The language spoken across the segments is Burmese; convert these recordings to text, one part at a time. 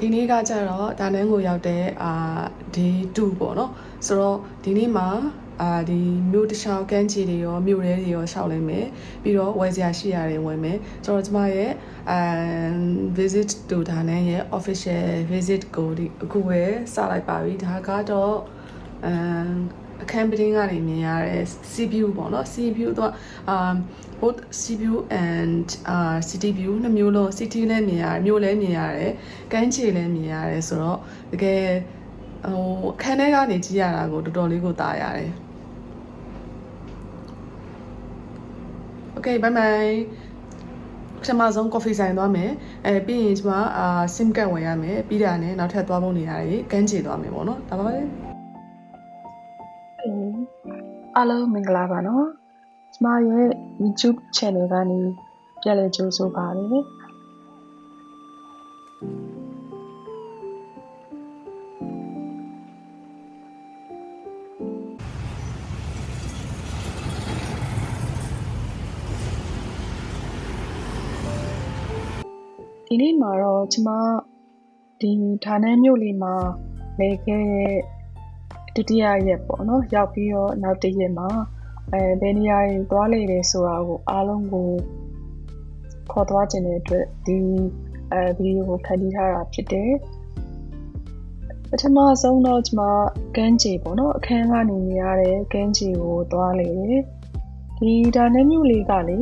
ဒီနေ့ကကြတော့ဒါနန်းကိုရောက်တဲ့ဒီ2ပေါ့နော်ဆိုတော့ဒီနေ့မှာဒီမြို့တစ်ချောင်းကမ်းခြေတွေရောမြို့ရဲတွေရောရှောက်လိုက်မယ်ပြီးတော့ဝယ်စရာရှိရတယ်ဝင်မယ်ကျွန်တော်ကျမရဲ့visit to ဒါနန်းရဲ့ official visit ကိုဒီအခုပဲစလိုက်ပါပြီဒါကတော့အခန်းပတင်းကနေမြင်ရတဲ့ sea view ပေါ့နော် sea view တော့both sea view and city view နှစ်မျိုးလုံး city လည်းမြင်ရတယ်မြို့လည်းမြင်ရတယ်ကမ်းခြေလည်းမြင်ရတယ်ဆိုတော့တကယ်အခန်းထဲကနေကြည့်ရတာကိုတော်တော်လေးကိုတာရတယ် Okay bye bye ကျွန်မဆုံး coffee ဆိုင်သွားမယ်ပြီးရင်ကျွန်မsim card ဝယ်ရမယ်ပြီးတာနဲ့နောက်ထပ်သွားဖို့နေရတယ်ကမ်းခြေသွားမယ်ပေါ့နော်ဒါပါပဲအားလုံးမင်္ဂလာပါနော်ကျမရဲ့ YouTube channel ကနေပြန်လည်ကြိုဆိုပါတယ်ဒီနေ့မှာတော့ကျမဒီဌာနမြို့လေးမှာနေခဲ့တဲ့ဒုတိယရက်ပေါ့နော်ရောက်ပြီးတော့နောက်တစ်ရက်မှာဘယ်နေရာတွေသွားလေတယ်ဆိုတာကိုအားလုံးကိုခေါ်သွားခြင်းတဲ့အတွက်ဒီဗီဒီယိုကိုဖန်တီးထားတာဖြစ်တယ်ပထမဆုံးတော့ကျမကမ်းခြေပေါ့နော်အခန်းကနေမြင်ရတဲ့ကမ်းခြေကိုသွားလေတယ်ဒီဒါနဲ့မြို့လေးကလေ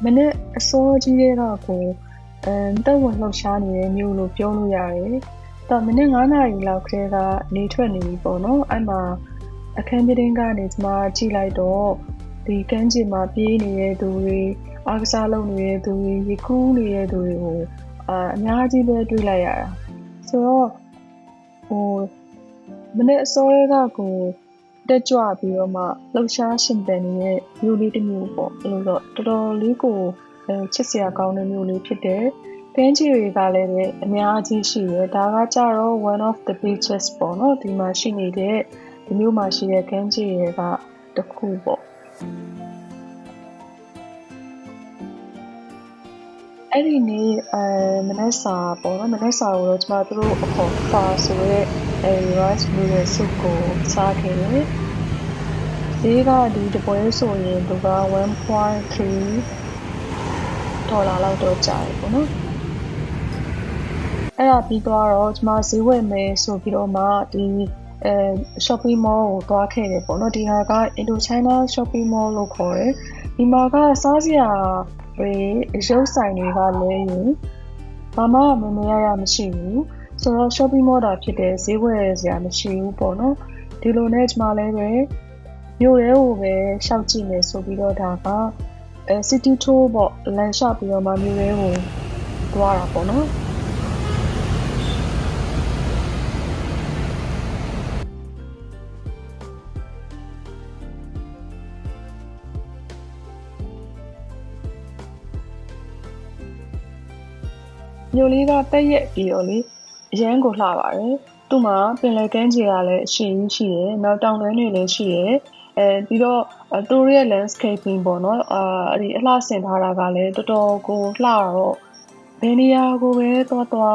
မနေ့အစောကြီးတဲ့ကကိုတက်ဝင်လှုပ်ရှားနေတဲ့မြို့လို့ပြောလို့ရတယ်မနေ့9နာရီလောက်ခရဲကနေထွက်နေပြီပေါ့နော်အဲ့မှာအခန်းပြတင်းကနေကျမကြည့်လိုက်တော့ဒီကမ်းခြေမှာပြေးနေတဲ့သူတွေအားကစားလုပ်နေတဲ့သူတွေရေကူးနေတဲ့သူတွေကိုအများကြီးပဲတွေ့လိုက်ရတာဆိုတော့မနေ့အစောကကိုတက်ကြွပြီးတော့မှလှုပ်ရှားရှင်သန်နေတဲ့မြို့လေးတစ်မြို့ပေါ့အဲ့လိုတော့တော်တော်လေးကိုချစ်စရာကောင်းတဲ့မြို့လေးဖြစ်တယ်ကမ်းခြေတွေကလည်းအများကြီးရှိတယ်ဒါကကြတော့ one of the beaches ပေါ့နော်ဒီမှာရှိနေတဲ့ဒီမြို့မှာရှိတဲ့ကမ်းခြေတွေကတစ်ခုပေါ့အဲ့ဒီနေ့မနက်စာပေါ့နော်မနက်စာကိုတော့ကျမတို့အခေါ်ဖာဆိုရဲrice noodle soup ကိုစားခဲ့တယ်ဈေးကဒီတပွဲဆိုရင်သူက $1.3 လောက်တော့ကျတယ်ပေါ့နော်အဲ့ဒါပြီးတော့ကျမဈေးဝယ်မယ်ဆိုပြီးတော့မှဒီ shopping mall ကိုသွားခဲ့တယ်ပေါ့နော်ဒီဟာက Indochina shopping mall လို့ခေါ်တယ်ဒီမှာကစားစရာတွေရုပ်ဆိုင်တွေကလည်းဘာမှမမရမရှိဘူးဆိုတော့ shopping mall တာဖြစ်တယ်ဈေးဝယ်စရာမရှိဘူးပေါ့နော်ဒီလိုနဲ့ကျမလည်းပဲမြို့ရဲကိုပဲရှောက်ကြည့်မယ်ဆိုပြီးတော့ဒါကcity tour ပေါ့လမ်းလျှောက်ပြီးတော့မှမြို့ရဲကိုသွားတာပေါ့နော်မြို့လေးကတက်ရက်ပြီးတော့လေအရန်ကိုလှပါတယ်သူ့မှာပင်လယ်ကမ်းခြေကလည်းအရှိန်ကြီးရှိတယ်နောက်တောင်တန်းတွေလည်းရှိတယ်ပြီးတော့သူတို့ရဲ့ landscaping ပေါ့နော်အဲ့ဒီအလှဆင်ထားတာကလည်းတော်တော်ကိုလှတော့ဘယ်နေရာကိုပဲသွားဓာ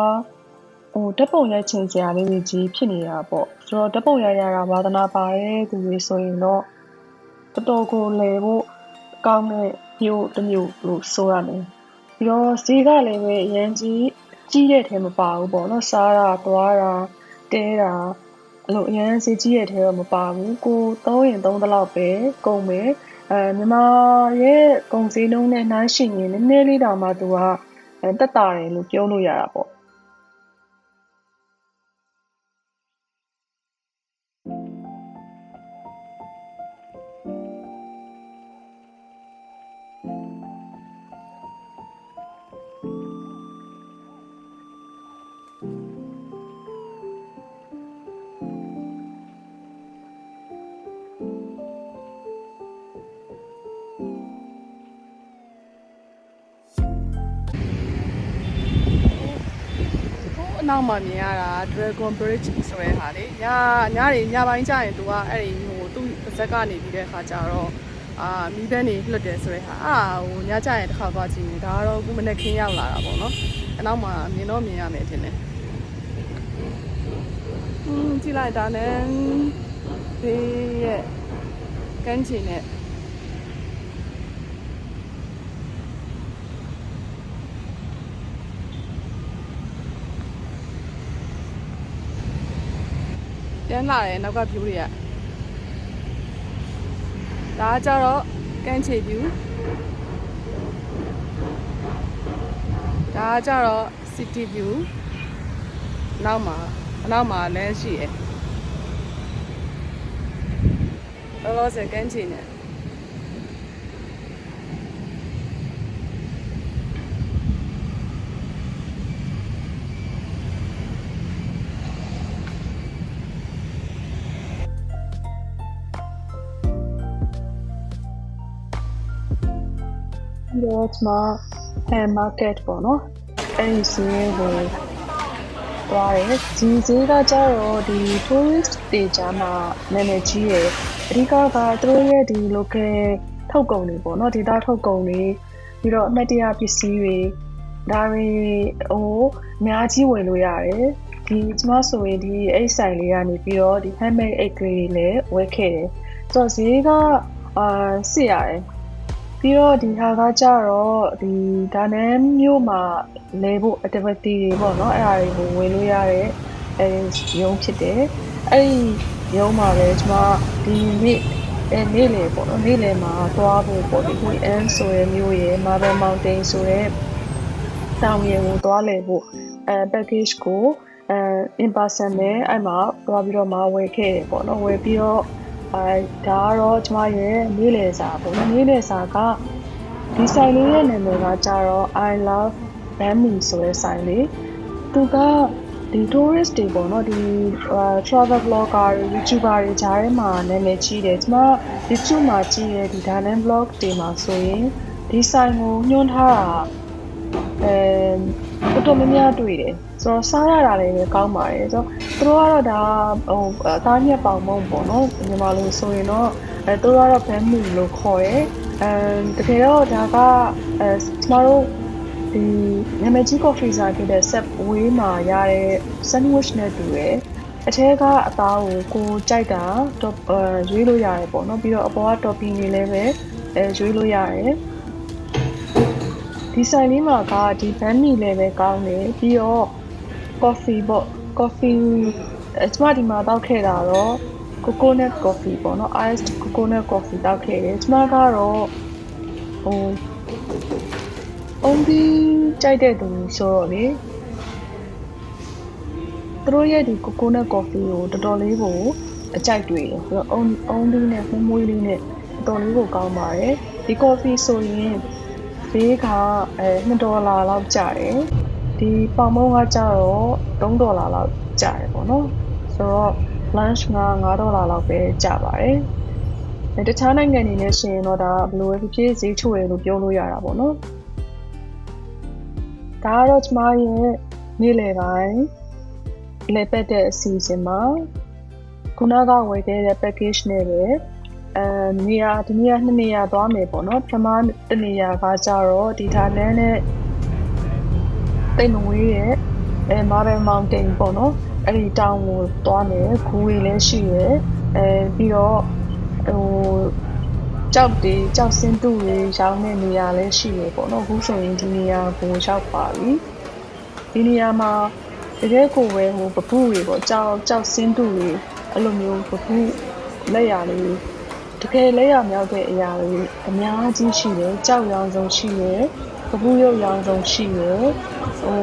တ်ပုံရိုက်ချင်စရာလေးကြီးဖြစ်နေတာပေါ့ဆိုတော့ဓာတ်ပုံရိုက်ရတာဝါသနာပါတဲ့သူတွေဆိုရင်တော့တော်တော်ကိုလဲဖို့ကောင်းတဲ့မြို့တစ်မြို့လို့ဆိုရမယ်ပြီးတော့ဈေးကလည်းပဲအရင်ကြီးတဲ့ထဲမပါဘူးပေါ့နော်စားတာသွားတာတဲတာအဲ့လိုအရင်ဈေးကြီးတဲ့ထဲတော့မပါဘူးကိုသုံးရင်သုံးသလောက်ပဲကုန်မယ်မြန်မာရဲ့ကုန်စည်နှုန်းနဲ့နှိုင်းယှဉ်ရင်နည်းနည်းလေးတောင်မှသူကတက်တာတယ်လို့ပြောလို့ရတာပေါ့နောက်မှမြင်ရတာ Dragon Bridge ဆိုတဲ့ဟာလေညပိုင်းကျရင်သူကအဲ့ဒီသူ့ပါဇက်ကနေပြီးတဲ့အခါကျတော့ မီးပန်းတွေလွတ်တယ်ဆိုတဲ့ဟာဟိုညကြရင်တစ်ခါသွားကြည့်နေဒါကတော့အခုမနေ့ခင်းရောက်လာတာပေါ့နော်အနောက်မှာမြင်တော့မြင်ရမယ်ထင်တယ်ကြည့်လိုက်တာနဲ့ဒီရဲ့ကန်းချင်နဲ့ပြန်လာတယ်နောက်က view တွေကဒါကြတော့ကန်းချေ view ဒါကြတော့ city view အနောက်မှာလမ်းရှိတယ်လောလောဆယ်ကန်းချေနဲ့တော့ကျွန်မmarket ပေါ့နော်အဲ့ဒီဈေးကိုသွားတယ်ဒီဈေးကကြတော့ဒီ tourist တွေကြားမှာနာမည်ကြီးရယ်အဓိကကသူတို့ရဲ့ဒီ local ထုတ်ကုန်တွေပေါ့နော်ဒေသထုတ်ကုန်တွေပြီးတော့အမှတ်တရပစ္စည်းတွေဒါတွေဟိုအများကြီးဝယ်လို့ရတယ်ဒီကျွန်မဆိုရင်ဒီအိတ်ဆိုင်လေးကနေပြီးတော့ဒီ handmade အိတ်ကလေးတွေလည်းဝယ်ခဲ့တယ်ဆိုတော့ဈေးကစစ်ရတယ်ပြီးတော့ဒီဟာကကြတော့ဒီဒါနန်းမြို့မှာလဲဖို့ activity တွေပေါ့နော်အဲ့ဒါတွေကိုဝင်လို့ရတဲ့ရုံးဖြစ်တယ်အဲ့ဒီရုံးမှာပဲကျွန်မဒီနေ့လေပေါ့နော်နေ့လေမှာသွားဖို့ပေါ့ဒီ Hui'an ဆိုတဲ့မြို့ရဲ့ Marble Mountain ဆိုတဲ့တောင်ရင်ကိုသွားလဲဖို့package ကို in person နဲ့အဲ့မှာသွားပြီးတော့မှဝယ်ခဲ့တယ်ပေါ့နော်ဝယ်ပြီးတော့ဒါကတော့ကျမရဲ့နေ့လည်စာပေါ့နော်နေ့လည်စာကဒီဆိုင်လေးရဲ့နာမည်ကကြတော့ I love Bami ဆိုတဲ့ဆိုင်လေးသူကဒီ tourist တွေပေါ့နော်ဒီ travel blogger တွေ YouTuber တွေကြားထဲမှာနာမည်ကြီးတယ်ကျမ YouTube မှာကြည့်ရတဲ့ဒီ Danan vlog တွေမှာဆိုရင်ဒီဆိုင်ကိုညွှန်းထားတာတော်တော်များများတွေ့တယ်ဆိုတော့စားရတာလည်းကောင်းပါတယ်ဆိုတော့သူတို့ကတော့ဒါဟိုအသားမြက်ပေါင်မုံပေါ့နော်မြန်မာလိုဆိုရင်တော့သူတို့ကတော့ Bami လို့ခေါ်တယ်တကယ်တော့ဒါကကျမတို့ဒီနာမည်ကြီး coffee စားခဲ့တဲ့ Subway မှာရတဲ့ sandwich နဲ့တူတယ်အထဲကအသားကိုကြိုက်တာရွေးလို့ရတယ်ပေါ့နော်ပြီးတော့အပေါ်က topping တွေလည်းပဲရွေးလို့ရတယ်ဒီဆိုင်လေးမှာကဒီ Bami လည်းပဲကောင်းတယ်ပြီးတော့ coffee ပေါ့ coffee ကျမဒီမှာတောက်ခဲ့တာတော့ coconut coffee ပေါ့နော် iced coconut coffee တောက်ခဲ့တယ်ကျမကတော့ဟိုအုံးပြီးကြိုက်တဲ့သူဆိုတော့လေသူတို့ရဲ့ဒီ coconut coffee ကိုတော်တော်လေးကိုအကြိုက်တွေ့တယ်ပြီးတော့အုံးပြီးနဲ့မွေးလေးနဲ့တော်တော်လေးကိုကောင်းပါတယ်ဒီ coffee ဆိုရင်ဈေးက$2လောက်ကျတယ်ဒီပေါင်မုံကကျတော့$3လောက်ကျတယ်ပေါ့နော်ဆိုတော့ lunch က$5လောက်ပဲကျပါတယ်တခြားနိုင်ငံတွေနဲ့ရှင်တော့ဒါဘယ်လိုပဲဖြစ်ဖြစ်ဈေးချိုတယ်လို့ပြောလို့ရတာပေါ့နော်ဒါကတော့ကျမရဲ့နေ့လယ်ပိုင်းလေပတ်တဲ့အစီအစဉ်မှာခုနကဝယ်ခဲ့တဲ့ package နဲ့ပဲဒီနေ့က2နေရာသွားမယ်ပေါ့နော်ပထမတစ်နေရာကကြတော့ဒီဒါနန်းနဲ့တိတ်မဝေးရဲ့Marble Mountain ပေါ့နော်အဲ့ဒီတောင်ကိုသွားမယ်ခူးရီလည်းရှိရယ်ပြီးတော့ဟိုကြောက်စင်းတူတွေရောင်းတဲ့နေရာလည်းရှိရယ်ပေါ့နော်အခုဆိုရင်ဒီနေရာကိုရောက်ပါပြီဒီနေရာမှာတကယ်ကိုပဲဟိုပပုတွေပေါ့ကြောက်စင်းတူတွေအဲ့လိုမျိုးပပုလက်ရလေးတကယ်လက်ရမြောက်တဲ့အရာတွေအများကြီးရှိတယ်ကြောက်ရောင်စုံရှိရယ်ပပုရုပ်ရောင်စုံရှိရယ်ဟို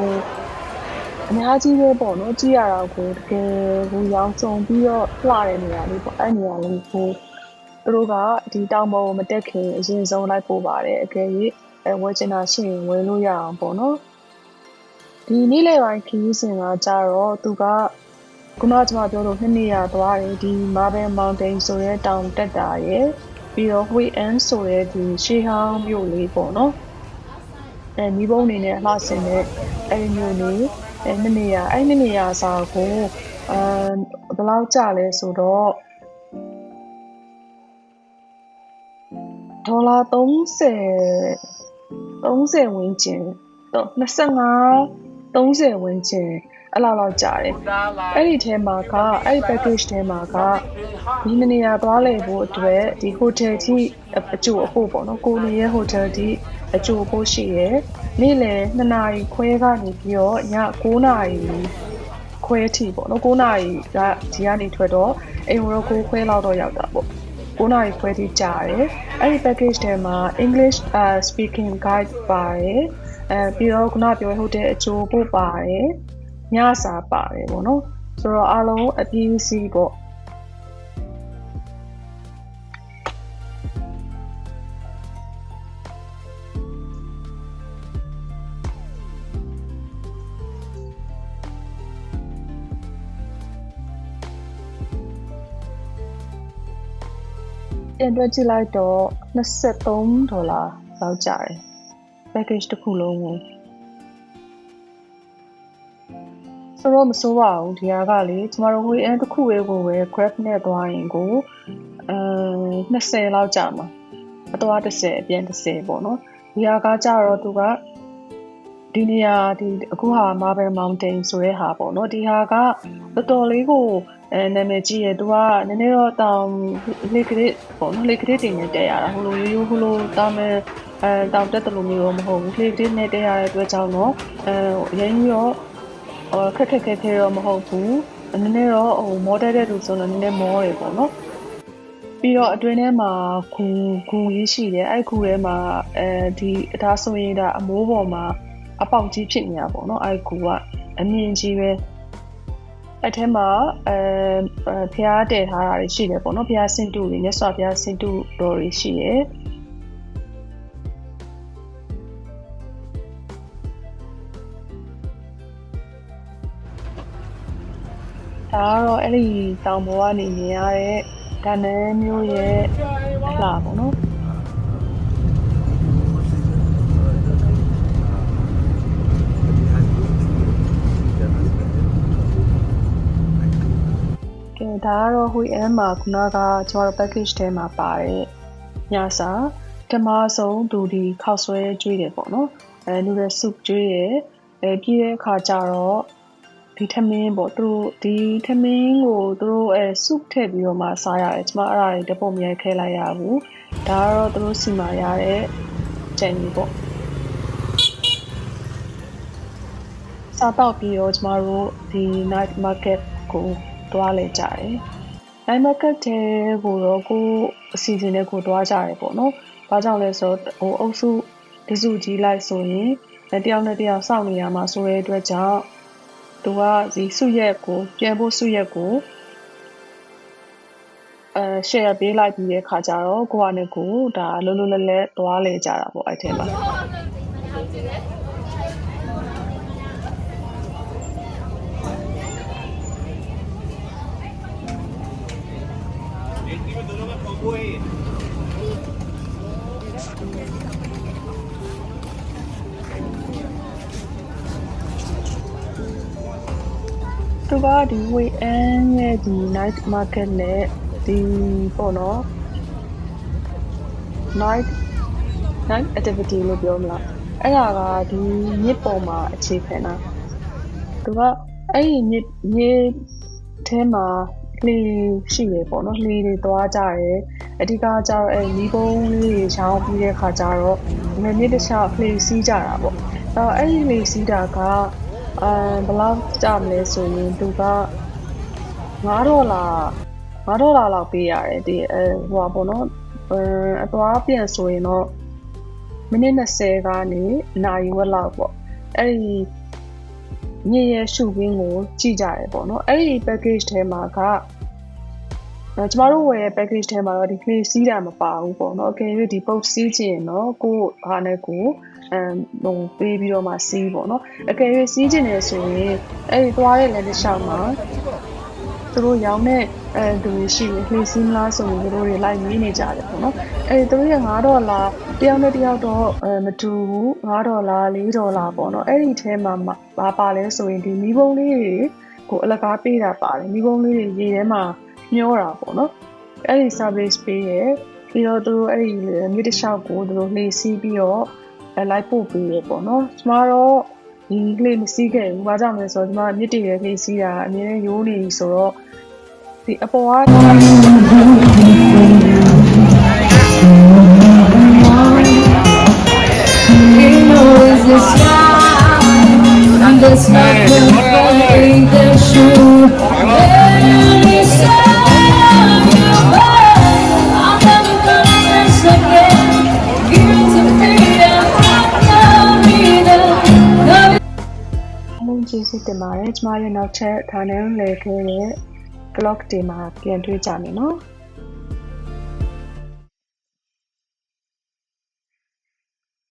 အများကြီးပဲပေါ့နော်ကြည့်ရတာကိုတကယ်ဟိုရောင်စုံပြီးတော့လှတဲ့နေရာလေးပေါ့အဲ့နေရာလေးကိုသူတို့ကဒီတောင်ပေါ်ကိုမတက်ခင်အရင်ဆုံးလိုက်ပို့ပါတယ်အကယ်၍ဝယ်ချင်တာရှိရင်ဝယ်လို့ရအောင်ပေါ့နော်ဒီနေ့လယ်ပိုင်းခီးစဉ်ကကြတော့သူကခုနကကျွန်မပြောလို့2နေရာသွားတယ်ဒီ Marble Mountain ဆိုတဲ့တောင်တက်တာရယ်ပြီးတော့ Hui'an ဆိုတဲ့ဒီရှေးဟောင်းမြို့လေးပေါ့နော်မီးပုံးနေနဲ့လှဆင်တဲ့အဲ့မြို့လေး2နေရာအဲ့2နေရာစာကိုဘယ်လောက်ကျလဲဆိုတော့ ဒေါ်လာ30ဝန်းကျင်25-30ဝန်းကျင်အဲ့လောက်ကြာတယ်အဲ့ဒီထဲမှာကအဲ့ဒီ package ထဲမှာကဒီနေရာသွားလည်ဖို့အတွက်ဒီ hotel ကြီးအကျိုးအဖို့ပေါ့နော်ကိုနေရဲ့ hotel ကြီးအကျိုးအဖို့ရှိရယ်နေ့လယ်2နာရီခွဲကနေပြီးတော့ည9နာရီခွဲထိပေါ့နော်9နာရီကဒီကနေထွက်တော့အိမ်ကိုတော့9ခွဲလောက်တော့ရောက်တာပေါ့9နာရီခွဲထိကြာတယ်အဲ့ဒီ package ထဲမှာ English speaking guide ပါတယ်ပြီးတော့ခုနပြောဟိုတယ်အကျိုးပို့ပါတယ်ညစာပါတယ်ပေါ့နော်ဆိုတော့အားလုံးအပြည့်အစုံပေါ့ပြန်တွက်ကြည့်လိုက်တော့$23လောက်ကျတယ် package တစ်ခုလုံးကိုဆိုတော့မစိုးပါဘူးဒီကလေကျမတို့ဝေးအန်တစ်ခုပဲကိုပဲ Grab နဲ့သွားရင်ကို20လောက်ကြာမှာအသွား30အပြန်30ပေါ့နော်ဒီကကြတော့သူကဒီနေရာဒီအခုဟာ Marble Mountain ဆိုတဲ့ဟာပေါ့နော်ဒီဟာကတော်တော်လေးကိုနာမည်ကြီးရယ်သူကနည်းနည်းတော့တောင်လေကလေးပေါ့နော်လေကလေးတင်နေတက်ရတာဟိုလိုရိုးဟိုလိုတာမဲတောင်တက်တယ်လို့မျိုးတော့မဟုတ်ဘူးလေကလေးနဲ့တက်ရတဲ့အတွက်ကြောင့်တော့ရင်းရောခက်တော့မဟုတ်ဘူးနည်းနည်းတော့model တဲ့လူဆိုတော့နည်းနည်းမောတယ်ပေါ့နော်ပြီးတော့အတွင်းထဲမှာဂူရေးရှိတယ်အဲ့ဂူထဲမှာဒီဒါဆိုရင်ဒါအမိုးပေါ်မှာအပေါက်ကြီးဖြစ်နေတာပေါ့နော်အဲ့ဂူကအမြင့်ကြီးပဲအဲ့ထဲမှာဖျားတည်ထားတာတွေရှိတယ်ပေါ့နော်ဖျားစင်တုတွေမြတ်စွာဘုရားစင်တုတော်တွေရှိတယ်ဒါကတော့အဲ့ဒီတောင်ပေါ်ကနေမြင်ရတဲ့ဒါနန်းမျိုးရဲ့အလှပေါ့နော်ကဲဒါကတော့ဟွေအန်မှာခုနကကျွန်တော်တို့ package ထဲမှာပါတယ်ညစာဓမ္မဆုံးသူဒီခောက်ဆွဲကျွေးတယ်ပေါ့နော်noodle soup ကျွေးရယ်ပြီးတဲ့အခါကျတော့ဒီထမင်းပေါ့သူတို့ဒီထမင်းကိုသူတို့soup ထည့်ပြီးတော့မှစားရတယ်ကျွန်မအဲ့ဒါတွေတပုံမြိုက်ခဲလိုက်ရဘူးဒါကတော့သူတို့စီမှာရတဲ့ကြံကြီးပေါ့စားတော့ပြီးတော့ကျွန်မတို့ဒီ night market ကိုသွားလဲကြတယ် night market ထဲကိုတော့ကိုအစီအစဉ်နဲ့ကိုသွားကြတယ်ပေါ့နော်ဘာကြောင့်လဲဆိုတော့ဟိုအုပ်စုတစုကြီးလိုက်ဆိုရင်တယောက်နဲ့တယောက်စောင့်နေရမှာဆိုတဲ့အတွက်ကြောင့်သူကဒီစုရက်ကိုပြန်ဖို့စုရက်ကိုshare ပေးလိုက်ပြီးတဲ့ခါကျတော့ကိုကနဲ့ကိုဒါလုံးလုံးလဲလဲသွားလဲကြတာပေါ့အဲ့ထဲမှာသူကဒီ weekend ရဲ့ဒီ night market နဲ့ဒီပေါ့နော် night activity လို့ပြောမလားအဲ့ဒါကဒီမြစ်ပေါ်မှာအခြေခံတာသူကအဲ့ဒီမြစ်ထဲမှာလှေရှိရပေါ့နော်လှေတွေသွားကြတယ်အဓိကကျတော့အဲ့မီးပုံးလေးတွေချောင်းပြီးတဲ့ခါကျတော့မြစ်တစ်လျှောက်လှေစီးကြတာပေါ့အဲ့ဒီလှေစီးတာကဘယ်လောက်ကြမလဲဆိုရင်သူက$5လောက်ပေးရတယ်ဒီဟိုပါပေါ့နော်အသွားပြန်ဆိုရင်တော့မိနစ်20ကနေနာရီဝက်လောက်ပေါ့အဲ့ဒီညရဲ့ရှုခင်းကိုကြည့်ကြတယ်ပေါ့နော်အဲ့ဒီ package ထဲမှာကကျမတို့ဝယ်တဲ့ package ထဲမှာတော့ဒီလေစီးတာမပါဘူးပေါ့နော်အကယ်၍ဒီ boat စီးချင်တော့ကိုဟာနဲ့ကိုဟိုပေးပြီးတော့မှစီးပေါ့နော်အကယ်၍စီးချင်တယ်ဆိုရင်အဲ့ဒီသွားတဲ့လမ်းတစ်လျှောက်မှာသူတို့ရောင်းတဲ့သူတွေရှိတယ်လေစီးမလားဆိုရင်သူတို့တွေလိုက်မေးနေကြတယ်ပေါ့နော်အဲ့ဒီသူတို့ရဲ့$5တယောက်နဲ့တယောက်တော့မတူဘူး$5 $4ပေါ့နော်အဲ့ဒီထဲမှာဘာပါလဲဆိုရင်ဒီမီးပုံးလေးတွေကိုအလကားပေးတာပါတယ်မီးပုံးလေးတွေရေထဲမှာမျောတာပေါ့နော်အဲ့ဒီ service ပေးရ ပြီးတော့သူတို့အဲ့ဒီမြစ်တစ်လျှောက်ကိုသူတို့လှေစီးပြီးတော့လိုက်ပို့ပေးရပေါ့နော်ကျမတော့ဒီလှေမစီးခဲ့ဘူးဘာကြောင့်လဲဆိုတော့ကျမမြစ်တည်ရဲ့လှေစီးတာအမြဲရိုးနေပြီဆိုတော့ဒီအပေါ်က There's nothing funny that should really serve you, but I'm never gonna touch again. Give to freedom, love me now. အလုံးကြီးစစ်တင်ပါတယ်ကျမရဲ့နောက်ထပ်ဌာနလေခဲ့တဲ့ vlog တွေမှာပြန်တွေ့ကြမယ်နော်